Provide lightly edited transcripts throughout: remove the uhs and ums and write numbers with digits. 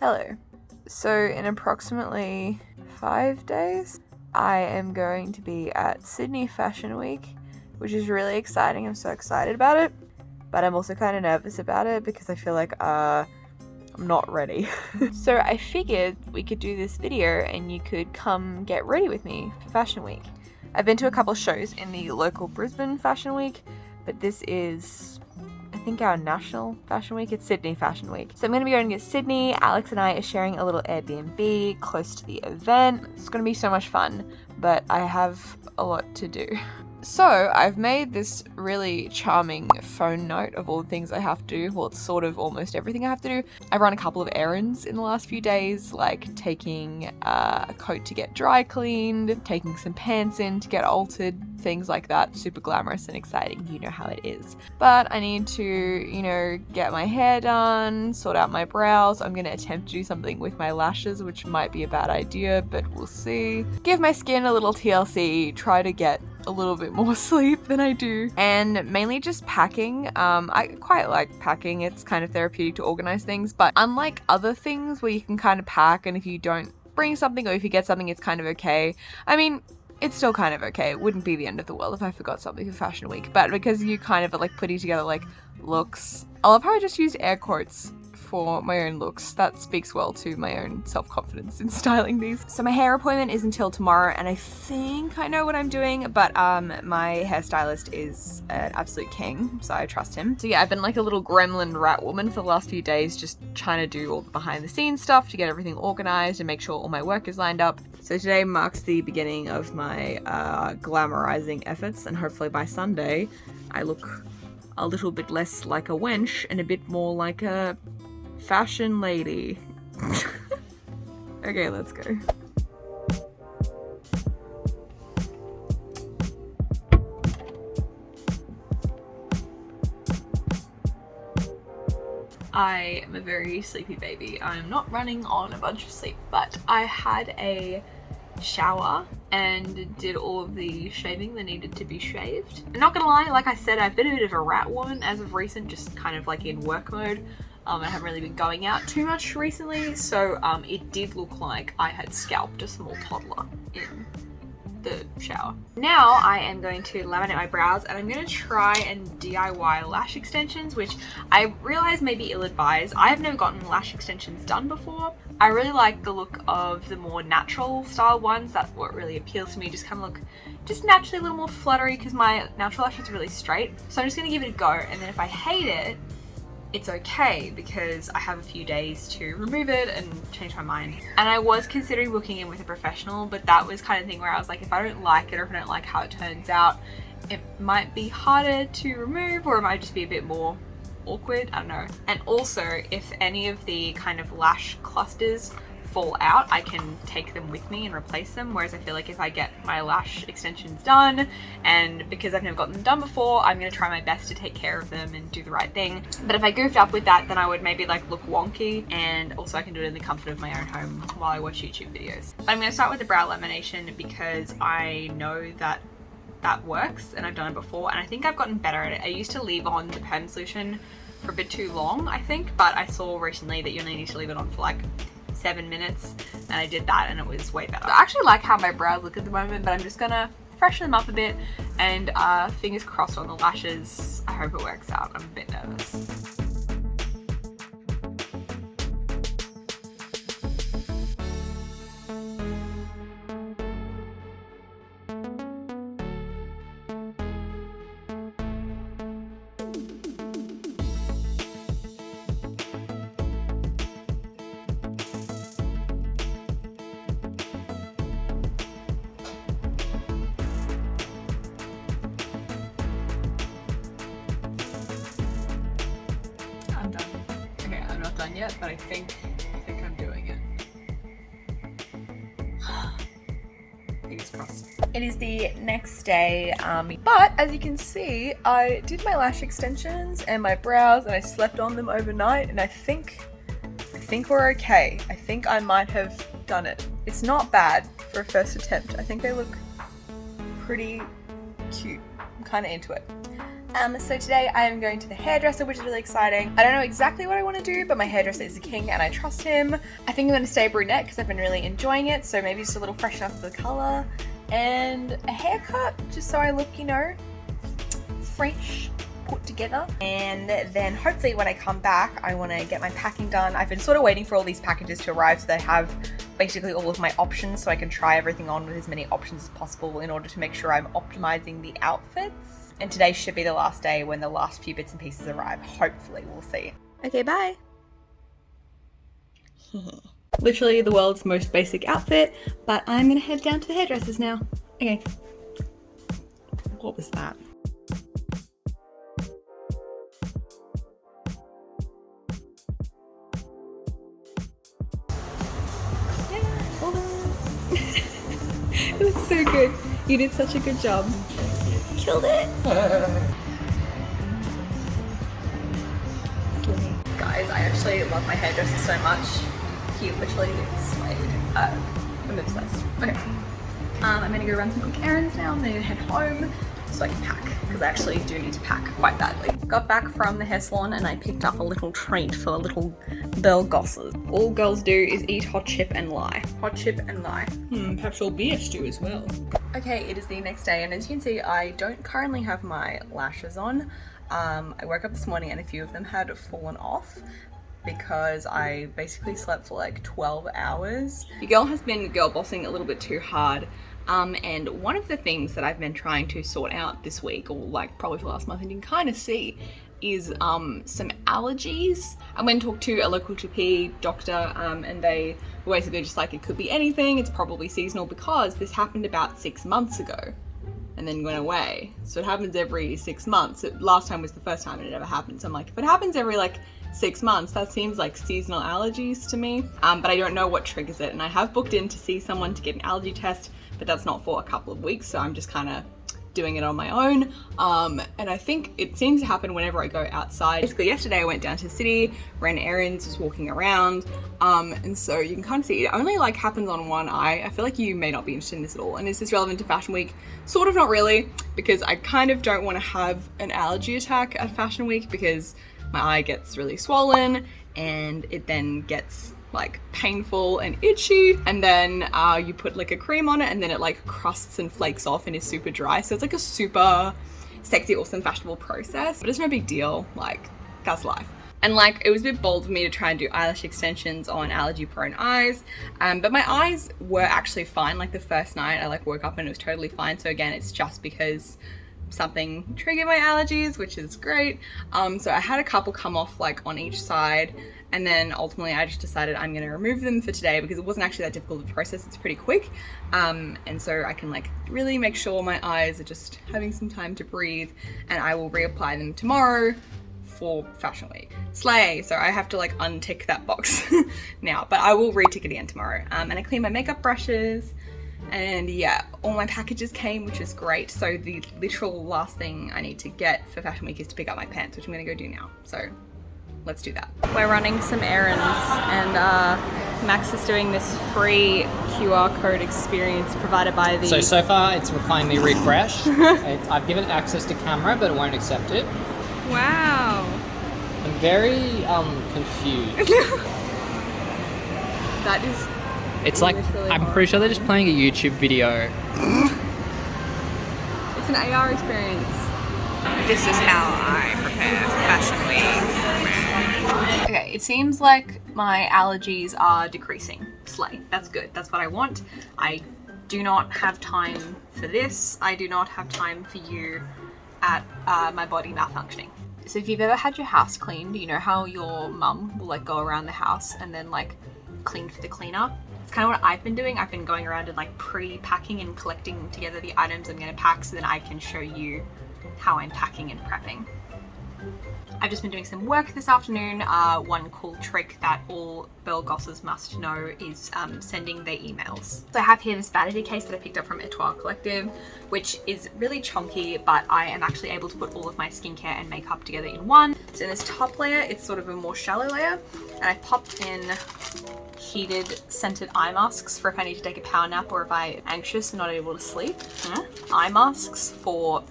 Hello. So in approximately 5 days, I am going to be at Sydney Fashion Week, which is really exciting. I'm so excited about it, but I'm also kind of nervous about it because I feel like I'm not ready. So I figured we could do this video and you could come get ready with me for Fashion Week. I've been to a couple of shows in the local Brisbane Fashion Week, but this is, I think, our national Fashion Week. It's Sydney Fashion Week. So I'm going to be going to Sydney. Alex and I are sharing a little Airbnb close to the event. It's going to be so much fun, but I have a lot to do. So I've made this really charming phone note of all the things I have to do. Well, it's sort of almost everything I have to do. I've run a couple of errands in the last few days, like taking a coat to get dry cleaned, taking some pants in to get altered, things like that. Super glamorous and exciting, you know how it is. But I need to, get my hair done, sort out my brows. I'm going to attempt to do something with my lashes, which might be a bad idea, but we'll see. Give my skin a little TLC, try to get a little bit more sleep than I do, and mainly just packing. I quite like packing. It's kind of therapeutic to organize things, but unlike other things where you can kind of pack and if you don't bring something or if you get something, it's kind of okay. I mean, it's still kind of okay. It wouldn't be the end of the world if I forgot something for Fashion Week, but because you kind of are like putting together like looks, I love how I just used air quotes for my own looks. That speaks well to my own self-confidence in styling these. So my hair appointment is until tomorrow and I think I know what I'm doing, but my hairstylist is an absolute king, so I trust him. So yeah, I've been like a little gremlin rat woman for the last few days, just trying to do all the behind the scenes stuff to get everything organized and make sure all my work is lined up. So today marks the beginning of my glamorizing efforts, and hopefully by Sunday I look a little bit less like a wench and a bit more like a fashion lady. Okay, let's go. I am a very sleepy baby. I'm not running on a bunch of sleep, but I had a shower and did all of the shaving that needed to be shaved. I'm not gonna lie, like I said, I've been a bit of a rat woman as of recent, just kind of like in work mode. I haven't really been going out too much recently, so it did look like I had scalped a small toddler in the shower. Now I am going to laminate my brows and I'm going to try and DIY lash extensions, which I realize may be ill-advised. I have never gotten lash extensions done before. I really like the look of the more natural style ones. That's what really appeals to me. Just kind of look just naturally a little more fluttery because my natural lashes are really straight. So I'm just going to give it a go, and then if I hate it, it's okay because I have a few days to remove it and change my mind. And I was considering booking in with a professional, but that was kind of thing where I was like, if I don't like it or if I don't like how it turns out, it might be harder to remove or it might just be a bit more awkward, I don't know. And also, if any of the kind of lash clusters fall out, I can take them with me and replace them, whereas I feel like if I get my lash extensions done, and because I've never gotten them done before, I'm going to try my best to take care of them and do the right thing. But if I goofed up with that, then I would maybe like look wonky, and also I can do it in the comfort of my own home while I watch YouTube videos. But I'm going to start with the brow lamination because I know that that works and I've done it before, and I think I've gotten better at it. I used to leave on the perm solution for a bit too long, I think, but I saw recently that you only need to leave it on for like 7 minutes, and I did that and it was way better. I actually like how my brows look at the moment, but I'm just gonna freshen them up a bit, and fingers crossed on the lashes. I hope it works out. I'm a bit nervous. Done yet, but I think I'm doing it. Fingers crossed. It is the next day, but as you can see, I did my lash extensions and my brows and I slept on them overnight, and I think we're okay. I think I might have done it. It's not bad for a first attempt. I think they look pretty cute. I'm kind of into it. So today I am going to the hairdresser, which is really exciting. I don't know exactly what I want to do, but my hairdresser is the king and I trust him. I think I'm going to stay brunette because I've been really enjoying it, so maybe just a little freshen up the colour. And a haircut, just so I look, you know, fresh, put together. And then hopefully when I come back, I want to get my packing done. I've been sort of waiting for all these packages to arrive so they have basically all of my options so I can try everything on with as many options as possible in order to make sure I'm optimizing the outfits. And today should be the last day when the last few bits and pieces arrive. Hopefully, we'll see. Okay, bye. Literally the world's most basic outfit, but I'm gonna head down to the hairdressers now. Okay. What was that? It looks so good. You did such a good job. Killed it. Guys, I actually love my hairdresser so much. He literally slayed. I'm obsessed. Okay. I'm gonna go run some quick errands now. I'm gonna head home so I can pack, because I actually do need to pack quite badly. Got back from the hair salon and I picked up a little treat for little girl gosses. All girls do is eat hot chip and lie. Hot chip and lie. Perhaps you'll be a stew as well. Okay, it is the next day, and as you can see, I don't currently have my lashes on. I woke up this morning and a few of them had fallen off because I basically slept for like 12 hours. Your girl has been girl bossing a little bit too hard. And one of the things that I've been trying to sort out this week, or like probably for the last month, and you can kind of see, is some allergies. I went and talked to a local GP doctor, and they were basically just like, it could be anything, it's probably seasonal, because this happened about 6 months ago and then went away. So it happens every 6 months. Last time was the first time it ever happened. So I'm like, if it happens every like 6 months, that seems like seasonal allergies to me. But I don't know what triggers it. And I have booked in to see someone to get an allergy test, but that's not for a couple of weeks. So I'm just kind of doing it on my own. And I think it seems to happen whenever I go outside. Basically yesterday I went down to the city, ran errands, was walking around. And so you can kind of see it only like happens on one eye. I feel like you may not be interested in this at all. And is this relevant to Fashion Week? Sort of, not really, because I kind of don't want to have an allergy attack at Fashion Week because my eye gets really swollen and it then gets like painful and itchy, and then you put like a cream on it and then it like crusts and flakes off and is super dry. So it's like a super sexy, awesome, fashionable process, but it's no big deal. Like, that's life. And like, it was a bit bold of me to try and do eyelash extensions on allergy prone eyes, but my eyes were actually fine. Like the first night I like woke up and it was totally fine. So again, it's just because something triggered my allergies, which is great. So I had a couple come off like on each side, and then ultimately I just decided I'm going to remove them for today because it wasn't actually that difficult of a process. It's pretty quick. And so I can like really make sure my eyes are just having some time to breathe, and I will reapply them tomorrow for Fashion Week. Slay! So I have to like untick that box now, but I will retick it again tomorrow. And I clean my makeup brushes, and yeah, all my packages came, which is great. So the literal last thing I need to get for Fashion Week is to pick up my pants, which I'm gonna go do now. So let's do that. We're running some errands, and Max is doing this free QR code experience provided by the... So far it's replying me refresh. I've given it access to camera, but it won't accept it. Wow. I'm very confused. That is... It's like, I'm pretty sure they're just playing a YouTube video. It's an AR experience. This is how I prepare for Fashion Week. Okay, it seems like my allergies are decreasing. Slay. That's good. That's what I want. I do not have time for this. I do not have time for you at my body malfunctioning. So if you've ever had your house cleaned, you know how your mum will like go around the house and then like clean for the cleaner? It's kind of what I've been doing. I've been going around and like pre-packing and collecting together the items I'm going to pack so then I can show you how I'm packing and prepping. I've just been doing some work this afternoon. One cool trick that all girl gossers must know is sending their emails. So I have here this vanity case that I picked up from Etoile Collective, which is really chunky, but I am actually able to put all of my skincare and makeup together in one. So in this top layer, it's sort of a more shallow layer. And I've popped in heated scented eye masks for if I need to take a power nap or if I'm anxious and not able to sleep. Eye masks for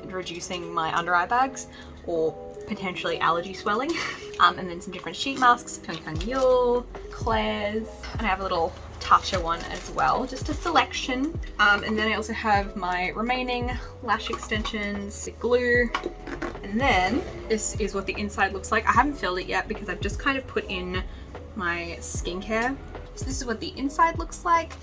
reducing my under eye bags or potentially allergy swelling. And then some different sheet masks, Pyunkang Yul, Klairs, and I have a little Tatcha one as well, just a selection. And then I also have my remaining lash extensions, the glue, and then this is what the inside looks like. I haven't filled it yet because I've just kind of put in my skincare. So this is what the inside looks like.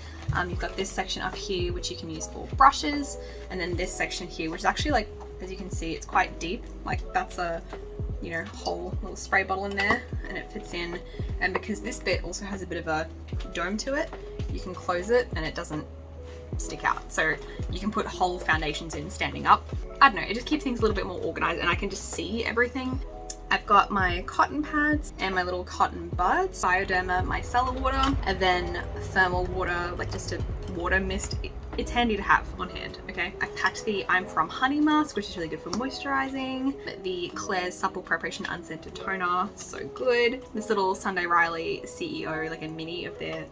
You've got this section up here which you can use for brushes, and then this section here which is actually, like, as you can see, it's quite deep. Like, that's a, you know, whole little spray bottle in there, and it fits in. And because this bit also has a bit of a dome to it, you can close it and it doesn't stick out. So you can put whole foundations in standing up. I don't know, it just keeps things a little bit more organized and I can just see everything. I've got my cotton pads and my little cotton buds, Bioderma Micellar water, and then thermal water, like just a water mist. It's handy to have on hand, okay? I've packed the I'm From Honey mask, which is really good for moisturizing. The Klairs Supple Preparation Unscented Toner, so good. This little Sunday Riley CEO, like a mini of their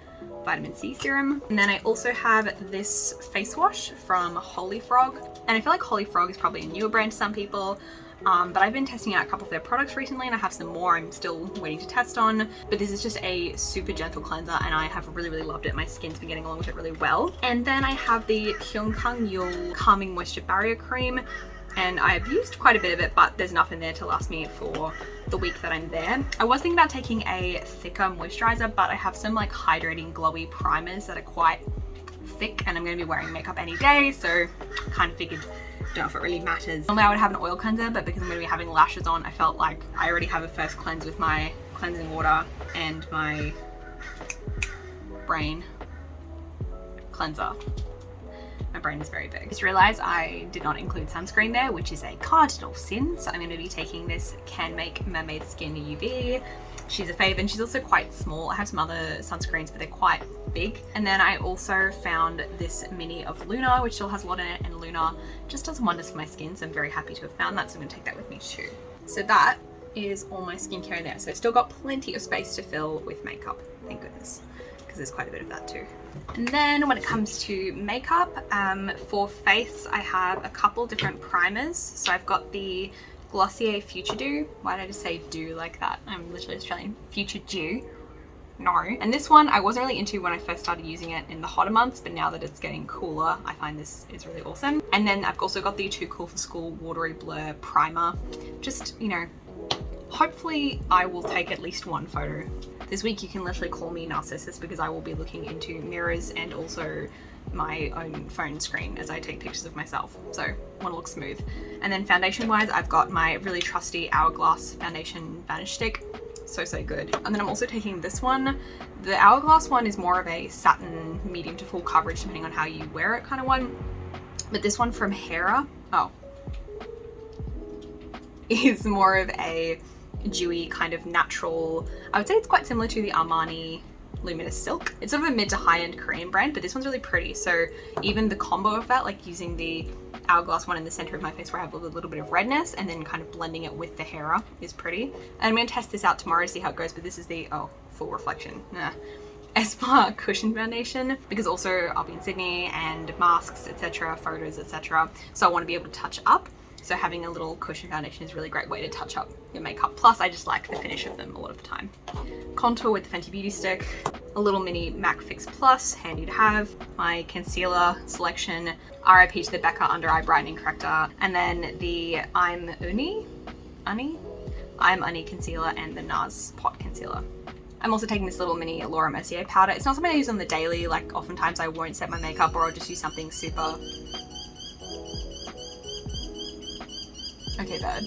vitamin C serum. And then I also have this face wash from Holifrog. And I feel like Holifrog is probably a newer brand to some people. But I've been testing out a couple of their products recently and I have some more I'm still waiting to test on. But this is just a super gentle cleanser and I have really loved it. My skin's been getting along with it really well. And then I have the Pyunkang Yul Calming Moisture Barrier Cream. And I've used quite a bit of it, but there's enough in there to last me for the week that I'm there. I was thinking about taking a thicker moisturizer, but I have some like hydrating glowy primers that are quite thick and I'm going to be wearing makeup any day, so kind of figured, don't know if it really matters. Normally I would have an oil cleanser, but because I'm going to be having lashes on, I felt like I already have a first cleanse with my cleansing water and my brain cleanser. My brain is very big. I just realized I did not include sunscreen there, which is a cardinal sin. So I'm going to be taking this Canmake Mermaid Skin UV. She's a fave and she's also quite small. I have some other sunscreens, but they're quite big. And then I also found this mini of Luna, which still has a lot in it, and Luna just does wonders for my skin. So I'm very happy to have found that. So I'm going to take that with me too. So that is all my skincare in there. So I've still got plenty of space to fill with makeup. Thank goodness, because there's quite a bit of that too. And then when it comes to makeup, for face, I have a couple different primers. So I've got the Glossier FutureDew. Why did I just say do like that? I'm literally Australian. FutureDew. No. And this one I wasn't really into when I first started using it in the hotter months, but now that it's getting cooler, I find this is really awesome. And then I've also got the Too Cool for School Watery Blur Primer. Just, you know, hopefully I will take at least one photo. This week you can literally call me Narcissus because I will be looking into mirrors and also my own phone screen as I take pictures of myself. So I want to look smooth. And then foundation wise, I've got my really trusty Hourglass Foundation Vanish Stick. So good. And then I'm also taking this one. The Hourglass one is more of a satin medium to full coverage depending on how you wear it kind of one. But this one from Hera, is more of a dewy kind of natural. I would say it's quite similar to the Armani Luminous Silk. It's sort of a mid to high-end Korean brand, but this one's really pretty. So even the combo of that, like using the Hourglass one in the center of my face where I have a little bit of redness and then kind of blending it with the Hera is pretty. And I'm going to test this out tomorrow to see how it goes, but this is the, full reflection. Espa Cushion Foundation, because also I'll be in Sydney and masks, etc., photos, etc. So I want to be able to touch up. So having a little cushion foundation is a really great way to touch up your makeup. Plus, I just like the finish of them a lot of the time. Contour with the Fenty Beauty Stick, a little mini MAC Fix Plus, handy to have. My concealer selection, RIP to the Becca Under Eye Brightening Corrector, and then the I'm Uni concealer and the NARS Pot Concealer. I'm also taking this little mini Laura Mercier powder. It's not something I use on the daily, like oftentimes I won't set my makeup or I'll just use something super... Okay, bad.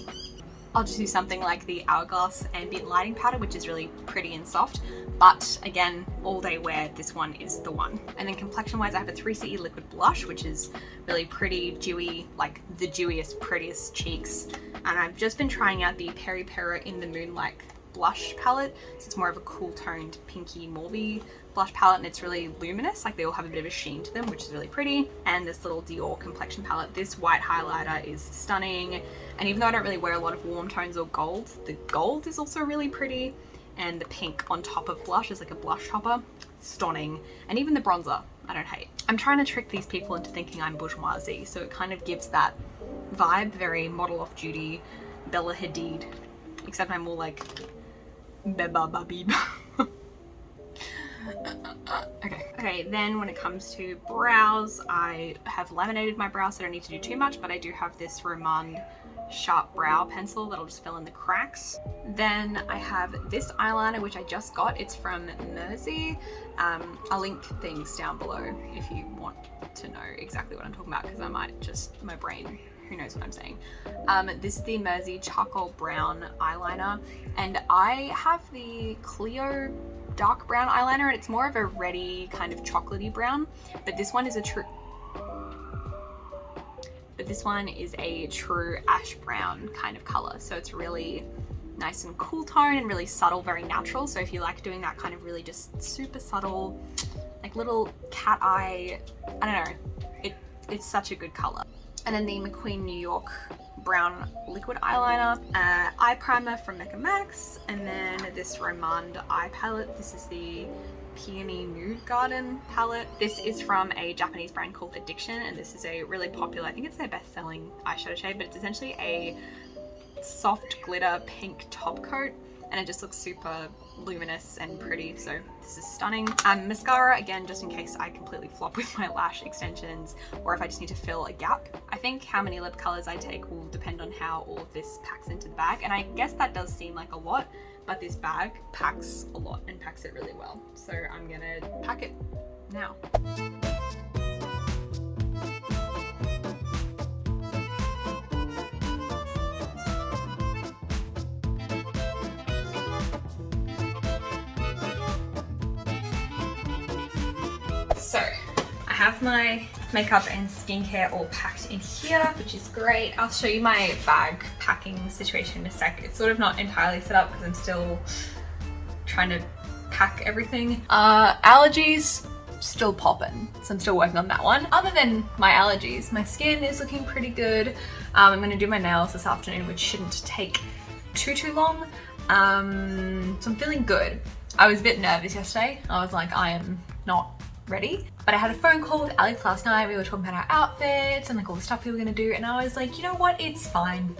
I'll just use something like the Hourglass Ambient Lighting Powder, which is really pretty and soft. But again, all day wear, this one is the one. And then complexion wise, I have a 3CE liquid blush, which is really pretty, dewy, like the dewiest, prettiest cheeks. And I've just been trying out the Peri Pera In the Moonlight blush palette. So it's more of a cool toned pinky mauvey blush palette and it's really luminous, like they all have a bit of a sheen to them, which is really pretty. And this little Dior complexion palette, this white highlighter is stunning. And even though I don't really wear a lot of warm tones or gold, the gold is also really pretty. and the pink on top of blush is like a blush topper. Stunning. And even the bronzer, I don't hate. I'm trying to trick these people into thinking I'm bourgeoisie, so it kind of gives that vibe, very model off duty, Bella Hadid, except I'm more like Beba Babib. Okay, then when it comes to brows, I have laminated my brows, so I don't need to do too much, but I do have this Romand sharp brow pencil that'll just fill in the cracks. Then I have this eyeliner, which I just got. It's from Mersey. I'll link things down below if you want to know exactly what I'm talking about, because I might just, my brain, who knows what I'm saying. This is the Mersey charcoal brown eyeliner, and I have the Clio dark brown eyeliner, and it's more of a reddy kind of chocolatey brown, but this one is a true ash brown kind of color, so it's really nice and cool tone and really subtle, very natural. So if you like doing that kind of really just super subtle, like little cat eye, I don't know, it's such a good color. And then the McQueen New York brown liquid eyeliner, eye primer from Mecca Max, and then this Romand eye palette. This is the Peony Nude Garden palette. This is from a Japanese brand called Addiction, and this is a really popular, I think it's their best-selling eyeshadow shade, but it's essentially a soft glitter pink top coat, and it just looks super luminous and pretty, so this is stunning. Mascara, again, just in case I completely flop with my lash extensions, or if I just need to fill a gap. I think how many lip colors I take will depend on how all of this packs into the bag, and I guess that does seem like a lot, but this bag packs a lot and packs it really well. So I'm gonna pack it now. So I have my makeup and skincare all packed in here, which is great. I'll show you my bag packing situation in a sec. It's sort of not entirely set up because I'm still trying to pack everything. Allergies, still popping, so I'm still working on that one. Other than my allergies, my skin is looking pretty good. I'm gonna do my nails this afternoon, which shouldn't take too long. So I'm feeling good. I was a bit nervous yesterday. I was like, I am not ready. But I had a phone call with Alex last night. We were talking about our outfits and like all the stuff we were gonna do, and I was like, you know what, it's fine.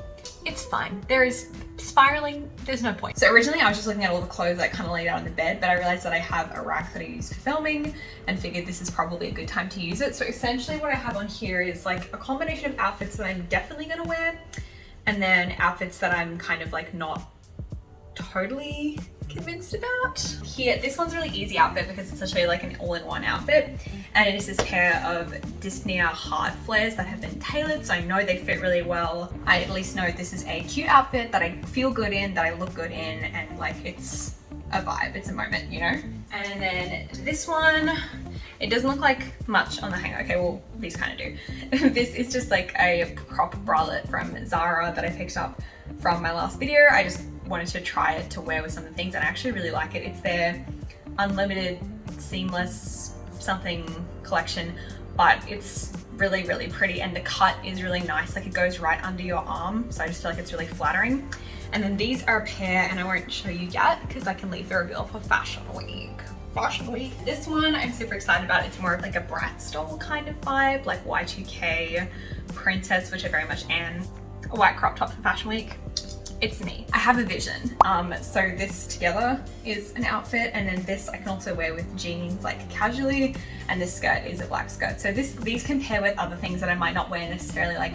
It's fine. There is spiraling, there's no point. So originally I was just looking at all the clothes that I kind of laid out on the bed, but I realized that I have a rack that I use for filming and figured this is probably a good time to use it. So essentially what I have on here is like a combination of outfits that I'm definitely gonna wear, and then outfits that I'm kind of like not totally convinced about. Here, this one's a really easy outfit because it's literally like an all-in-one outfit, and it is this pair of Dyspnea hard flares that have been tailored, so I know they fit really well. I at least know this is a cute outfit that I feel good in, that I look good in, and like it's a vibe, it's a moment, you know? And then this one, it doesn't look like much on the hanger. Okay, well, these kind of do. This is just like a crop bralette from Zara that I picked up from my last video. I just wanted to try it to wear with some of the things, and I actually really like it. It's their unlimited seamless something collection, but it's really, really pretty, and the cut is really nice. Like it goes right under your arm, so I just feel like it's really flattering. And then these are a pair, and I won't show you yet because I can leave the reveal for Fashion Week. Fashion Week. This one I'm super excited about. It's more of like a Brat style kind of vibe, like Y2K princess, which I very much am. A white crop top for Fashion Week. It's me. I have a vision. So this together is an outfit, and then this I can also wear with jeans like casually, and this skirt is a black skirt. So these can pair with other things that I might not wear necessarily like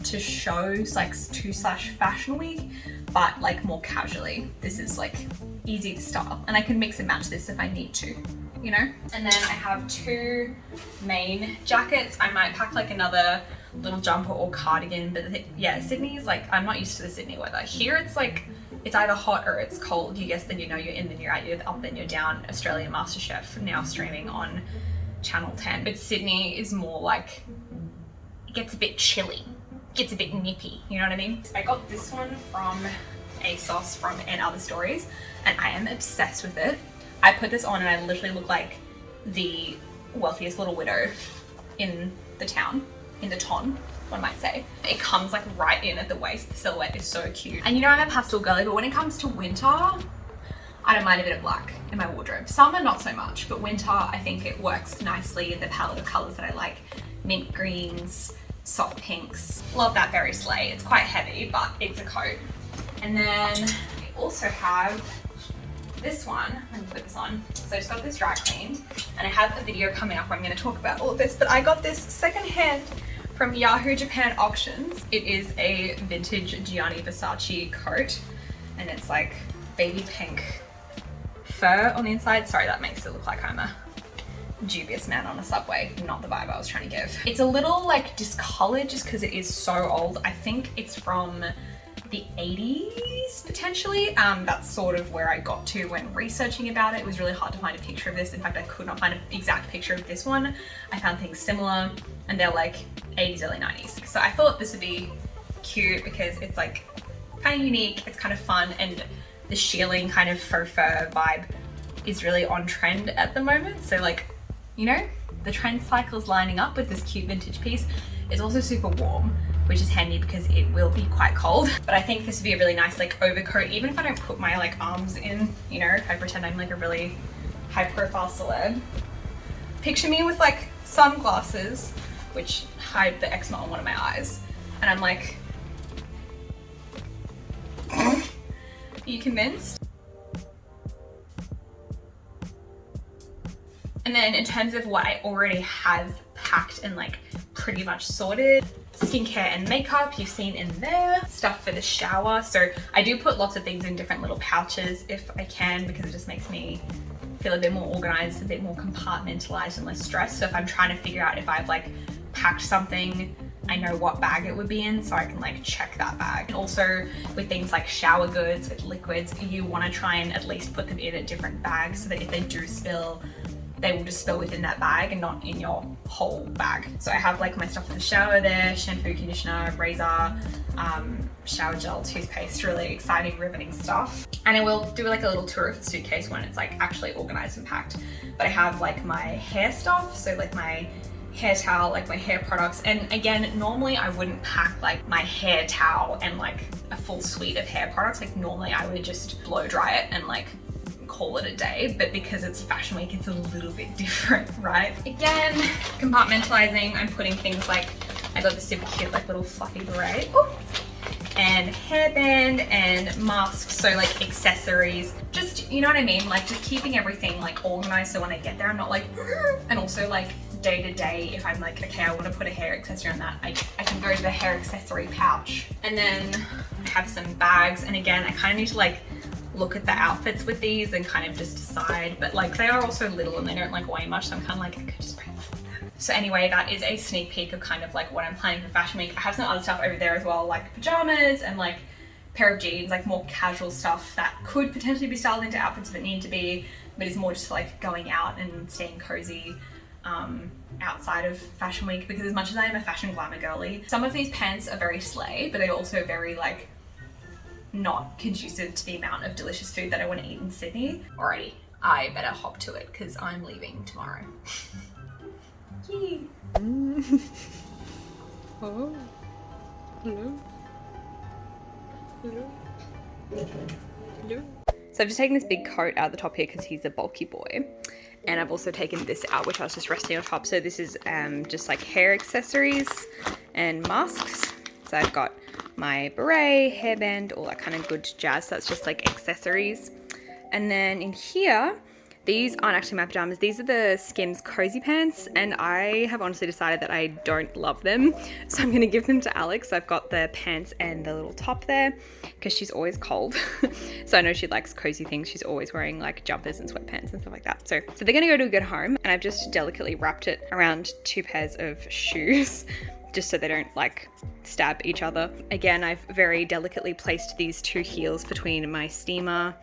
to shows, like to / Fashion Week, but like more casually. This is like easy to style, and I can mix and match this if I need to, you know? And then I have two main jackets. I might pack like another little jumper or cardigan, but yeah, Sydney's like, I'm not used to the Sydney weather. Here it's like, it's either hot or it's cold. You guess, then you know you're in, then you're out, you're up, then you're down. Australian MasterChef now streaming on Channel 10. But Sydney is more like, it gets a bit chilly, gets a bit nippy, you know what I mean? I got this one from ASOS from And Other Stories, and I am obsessed with it. I put this on and I literally look like the wealthiest little widow in the town. In the ton, one might say. It comes like right in at the waist. The silhouette is so cute. And you know I'm a pastel girly, but when it comes to winter, I don't mind a bit of black in my wardrobe. Summer, not so much, but winter, I think it works nicely. The palette of colors that I like, mint greens, soft pinks. Love that berry slay. It's quite heavy, but it's a coat. And then I also have this one. Let me put this on. So I just got this dry cleaned, and I have a video coming up where I'm going to talk about all of this, but I got this secondhand from Yahoo Japan Auctions. It is a vintage Gianni Versace coat, and it's like baby pink fur on the inside. Sorry, that makes it look like I'm a dubious man on a subway, not the vibe I was trying to give. It's a little like discolored just because it is so old. I think it's from the 80s potentially. That's sort of where I got to when researching about it. It was really hard to find a picture of this. In fact, I could not find an exact picture of this one. I found things similar, and they're like 80s, early 90s. So I thought this would be cute because it's like kind of unique, it's kind of fun, and the shearling kind of faux fur vibe is really on trend at the moment. So like, you know, the trend cycle is lining up with this cute vintage piece. It's also super warm, which is handy because it will be quite cold. But I think this would be a really nice like overcoat, even if I don't put my like arms in, you know, if I pretend I'm like a really high profile celeb. Picture me with like sunglasses, which hide the eczema on one of my eyes. And I'm like, are you convinced? And then in terms of what I already have packed and like pretty much sorted, skincare and makeup you've seen in there, stuff for the shower. So I do put lots of things in different little pouches if I can, because it just makes me feel a bit more organized, a bit more compartmentalized and less stressed. So if I'm trying to figure out if I've like packed something, I know what bag it would be in, so I can like check that bag. And also with things like shower goods, with liquids, you want to try and at least put them in a different bag so that if they do spill, they will just spill within that bag and not in your whole bag. So I have like my stuff for the shower there, shampoo, conditioner, razor, shower gel, toothpaste, really exciting, riveting stuff. And I will do like a little tour of the suitcase when it's like actually organized and packed. But I have like my hair stuff, so like my hair towel, like my hair products. And again, normally I wouldn't pack like my hair towel and like a full suite of hair products. Like normally I would just blow dry it and like call it a day, but because it's fashion week, it's a little bit different, right? Again, compartmentalizing, I'm putting things like, I got this super cute like little fluffy beret, and hairband and masks, so like accessories, just, you know what I mean? Like just keeping everything like organized so when I get there, I'm not like, and also like day to day, if I'm like, okay, I want to put a hair accessory on that, I can go to the hair accessory pouch. And then I have some bags, and again, I kind of need to like look at the outfits with these and kind of just decide, but like they are also little and they don't like weigh much, so I'm kind of like, I could just bring them. So anyway, that is a sneak peek of kind of like what I'm planning for fashion week. I have some other stuff over there as well, like pajamas and like a pair of jeans, like more casual stuff that could potentially be styled into outfits if it need to be, but it's more just like going out and staying cozy outside of fashion week, because as much as I am a fashion glamour girly, some of these pants are very slay, but they're also very like not conducive to the amount of delicious food that I want to eat in Sydney. Alrighty, I better hop to it because I'm leaving tomorrow. Yay. Oh. Hello. Hello. Hello. So I've just taken this big coat out of the top here because he's a bulky boy. And I've also taken this out, which I was just resting on top. So this is just like hair accessories and masks. So I've got my beret, hairband, all that kind of good jazz. So that's just like accessories. And then in here, these aren't actually my pajamas. These are the Skims cozy pants, and I have honestly decided that I don't love them. So I'm gonna give them to Alex. I've got the pants and the little top there because she's always cold. So I know she likes cozy things. She's always wearing like jumpers and sweatpants and stuff like that. So they're gonna go to a good home, and I've just delicately wrapped it around 2 pairs of shoes just so they don't like stab each other. Again, I've very delicately placed these 2 heels between my steamer.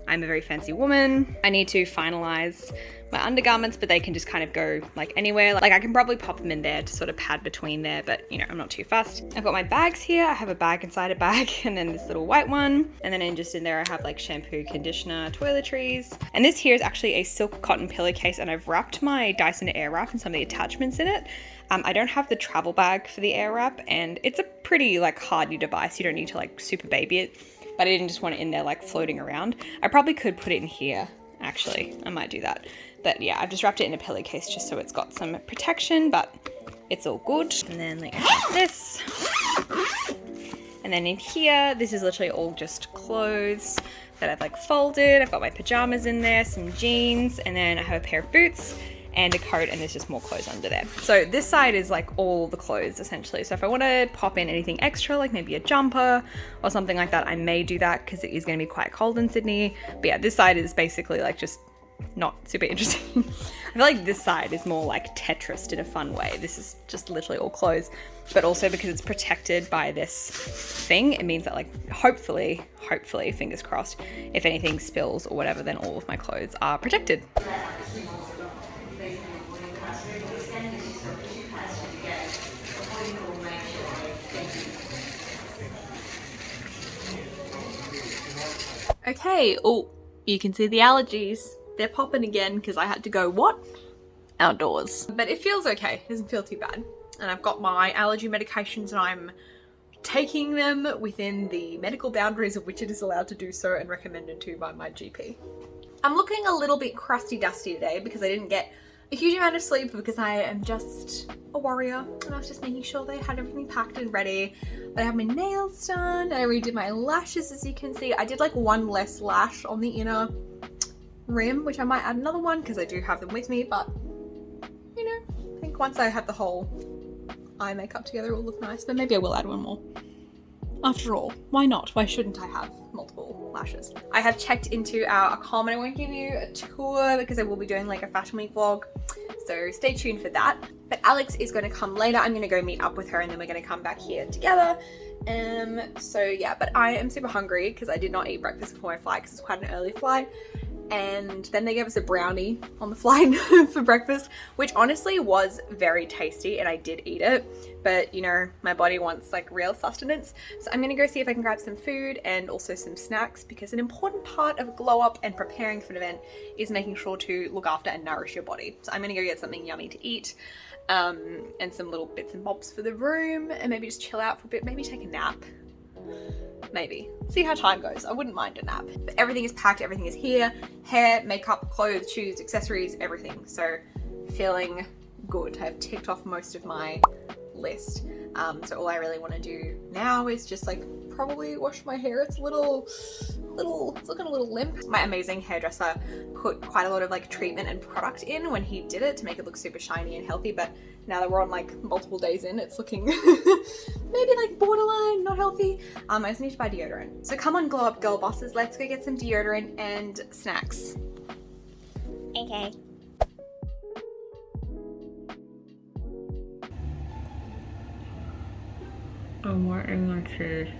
I'm a very fancy woman. I need to finalize my undergarments, but they can just kind of go like anywhere. Like I can probably pop them in there to sort of pad between there, but you know, I'm not too fussed. I've got my bags here. I have a bag inside a bag, and then this little white one. And then just in there, I have like shampoo, conditioner, toiletries. And this here is actually a silk cotton pillowcase, and I've wrapped my Dyson Airwrap and some of the attachments in it. I don't have the travel bag for the Airwrap, and it's a pretty like hardy device. You don't need to like super baby it. but I didn't just want it in there like floating around. I probably could put it in here, actually. I might do that. But yeah, I've just wrapped it in a pillowcase just so it's got some protection, but it's all good. And then like this. And then in here, this is literally all just clothes that I've like folded. I've got my pajamas in there, some jeans, and then I have a pair of boots and a coat, and there's just more clothes under there. So this side is like all the clothes essentially. So if I want to pop in anything extra, like maybe a jumper or something like that, I may do that because it is going to be quite cold in Sydney. But yeah, this side is basically like just not super interesting. I feel like this side is more like Tetris in a fun way. This is just literally all clothes, but also because it's protected by this thing, it means that like hopefully, fingers crossed, if anything spills or whatever, then all of my clothes are protected. Okay, oh, you can see the allergies. They're popping again because I had to go, what? Outdoors. But it feels okay, it doesn't feel too bad. And I've got my allergy medications and I'm taking them within the medical boundaries of which it is allowed to do so and recommended to by my GP. I'm looking a little bit crusty dusty today because I didn't get a huge amount of sleep because I am just a warrior and I was just making sure they had everything packed and ready. But I have my nails done and I redid my lashes, as you can see. I did like one less lash on the inner rim, which I might add another one because I do have them with me, but you know, I think once I have the whole eye makeup together it will look nice, but maybe I will add one more. After all, why not? Why shouldn't I have multiple lashes? I have checked into our accom and I won't give you a tour because I will be doing like a fashion week vlog, so stay tuned for that. But Alex is going to come later. I'm going to go meet up with her and then we're going to come back here together. So yeah, but I am super hungry because I did not eat breakfast before my flight because it's quite an early flight. And then they gave us a brownie on the flight for breakfast, which honestly was very tasty and I did eat it, but you know, my body wants like real sustenance. So I'm gonna go see if I can grab some food and also some snacks, because an important part of glow up and preparing for an event is making sure to look after and nourish your body. So I'm gonna go get something yummy to eat, and some little bits and bobs for the room, and maybe just chill out for a bit, maybe take a nap. Maybe. See how time goes. I wouldn't mind a nap. But everything is packed, everything is here. Hair, makeup, clothes, shoes, accessories, everything. So feeling good. I've ticked off most of my list. So all I really want to do now is just like probably wash my hair. It's it's looking a little limp. My amazing hairdresser put quite a lot of like treatment and product in when he did it to make it look super shiny and healthy, but now that we're on like multiple days in, it's looking maybe like borderline not healthy. I just need to buy deodorant. So come on, glow up girl bosses, let's go get some deodorant and snacks. Okay. I'm wetting my teeth.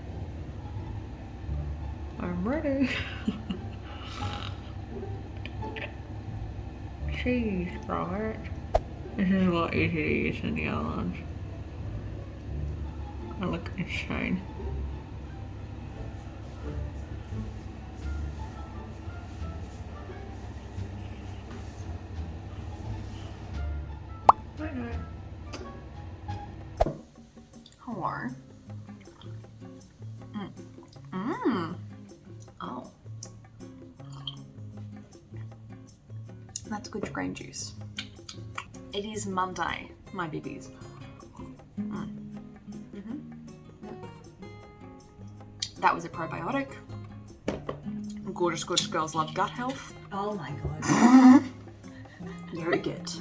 I'm ready. Cheese, right? This is a lot easier to use than the other ones. I look insane. Hello. Oh. That's good green juice. It is Monday, my babies. That was a probiotic. Gorgeous, gorgeous girls love gut health. Oh my god. Yogurt.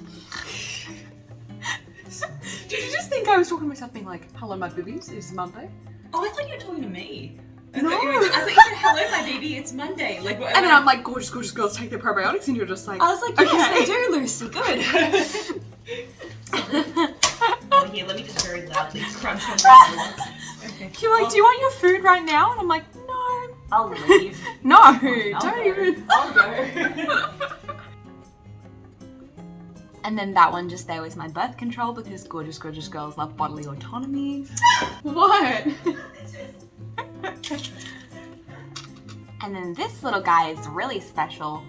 Did you just think I was talking to myself being like, hello my babies, it's Monday? Oh, I thought you were talking to me. No. I thought you said, hello my baby, it's Monday. Like, what, and then I'm like, gorgeous, gorgeous girls take their probiotics, and you're just like, I was like, yes, they do, Lucy, good. Oh, here, let me just very loudly crunch on my okay. You're like, do you want your food right now? And I'm like, no. I'll leave. No, I'll don't go. even. I'll go. And then that one just there was my birth control, because gorgeous, gorgeous girls love bodily autonomy. What? And then this little guy is really special.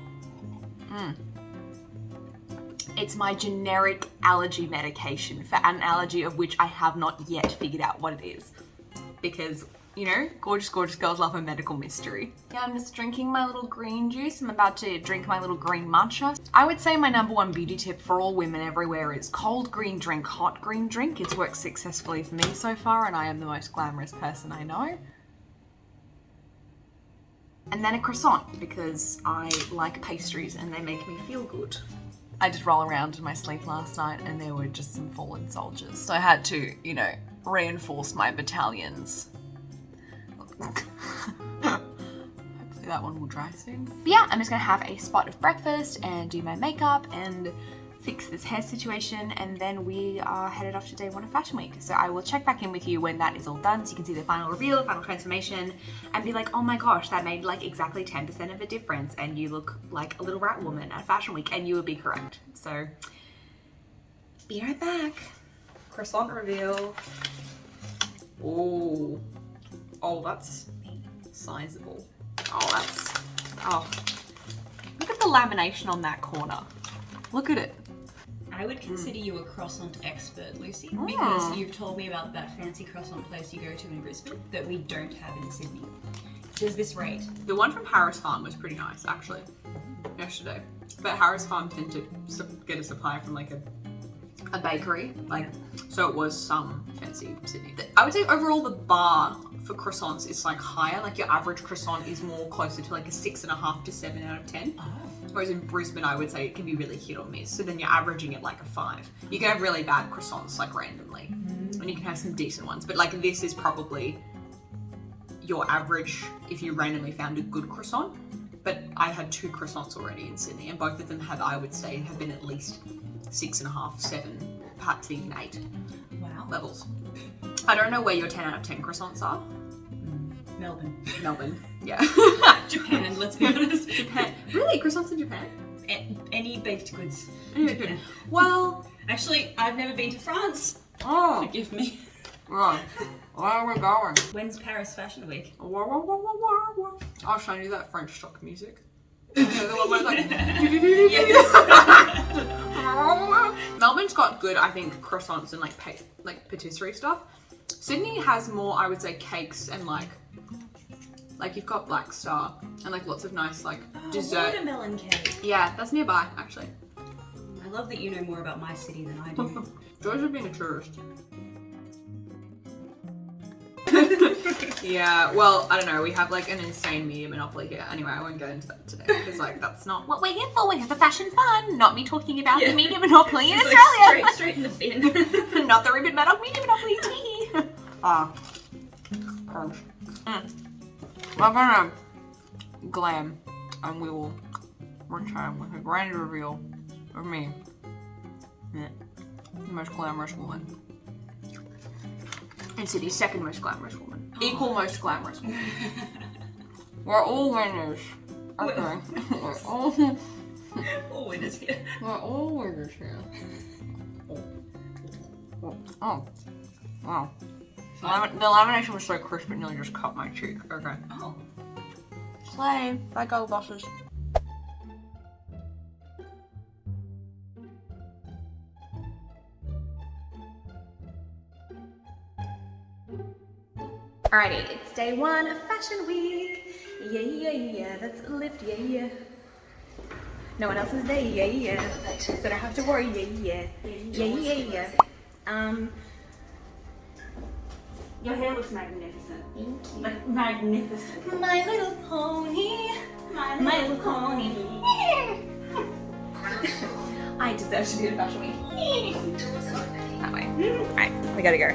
It's my generic allergy medication for an allergy of which I have not yet figured out what it is. Because you know, gorgeous, gorgeous girls love a medical mystery. Yeah, I'm just drinking my little green juice. I'm about to drink my little green matcha. I would say my #1 beauty tip for all women everywhere is cold green drink, hot green drink. It's worked successfully for me so far, and I am the most glamorous person I know. And then a croissant, because I like pastries and they make me feel good. I did roll around in my sleep last night and there were just some fallen soldiers. So I had to, you know, reinforce my battalions. Hopefully that one will dry soon. But yeah, I'm just gonna have a spot of breakfast and do my makeup and fix this hair situation, and then we are headed off to day 1 of Fashion Week. So I will check back in with you when that is all done so you can see the final reveal, the final transformation, and be like, oh my gosh, that made like exactly 10% of a difference and you look like a little rat woman at Fashion Week, and you would be correct. So, be right back. Croissant reveal. Oh, that's sizable. Oh, look at the lamination on that corner. Look at it. I would consider you a croissant expert, Lucy, because you've told me about that fancy croissant place you go to in Brisbane that we don't have in Sydney. Does this rate? The one from Harris Farm was pretty nice, actually, yesterday. But Harris Farm tend to get a supply from like a bakery, like, so it was some fancy Sydney. I would say overall the bar for croissants is like higher, like your average croissant is more closer to like a 6.5 to 7 out of 10. Oh. Whereas in Brisbane, I would say it can be really hit or miss. So then you're averaging it like a 5. You can have really bad croissants like randomly, and you can have some decent ones. But like this is probably your average if you randomly found a good croissant. But I had 2 croissants already in Sydney, and both of them have, I would say, have been at least 6.5, 7, perhaps even 8 levels. I don't know where your 10 out of 10 croissants are. Melbourne, yeah. Japan, let's be honest. Japan. Really? Croissants in Japan? Any baked goods. Japan. Well, actually, I've never been to France. Oh. Forgive me. Right. Where are we going? When's Paris Fashion Week? I'll show you that French stock music. The one where like, Melbourne's got good, I think, croissants and like patisserie stuff. Sydney has more, I would say, cakes and like you've got Black Star and like lots of nice like dessert. Watermelon cake. Yeah, that's nearby actually. I love that you know more about my city than I do. Joys of being a tourist. Yeah, well, I don't know, we have like an insane media monopoly here. Anyway, I won't go into that today because like that's not what we're here for. We're here for fashion fun, not me talking about the media monopoly in Australia. Like straight in the bin. Not the Rupert Murdoch media monopoly tea. We're gonna glam and we will return with a grand reveal of me, the most glamorous woman. And Sydney's second most glamorous woman. Equal most glamorous woman. We're all winners. Okay. We're all winners here. We're all winners here. Oh. Wow. The lamination was so crisp it nearly just cut my cheek. Okay. Oh. Slay. Bye, gold bosses. Alrighty, it's day 1 of Fashion Week. Yeah, that's a lift, yeah. No one else is there, yeah. So I don't have to worry, yeah. Your hair looks magnificent. Thank you. Like, magnificent. My little pony, my little pony. I deserve to do the Fashion Week. That way. Alright, we gotta go.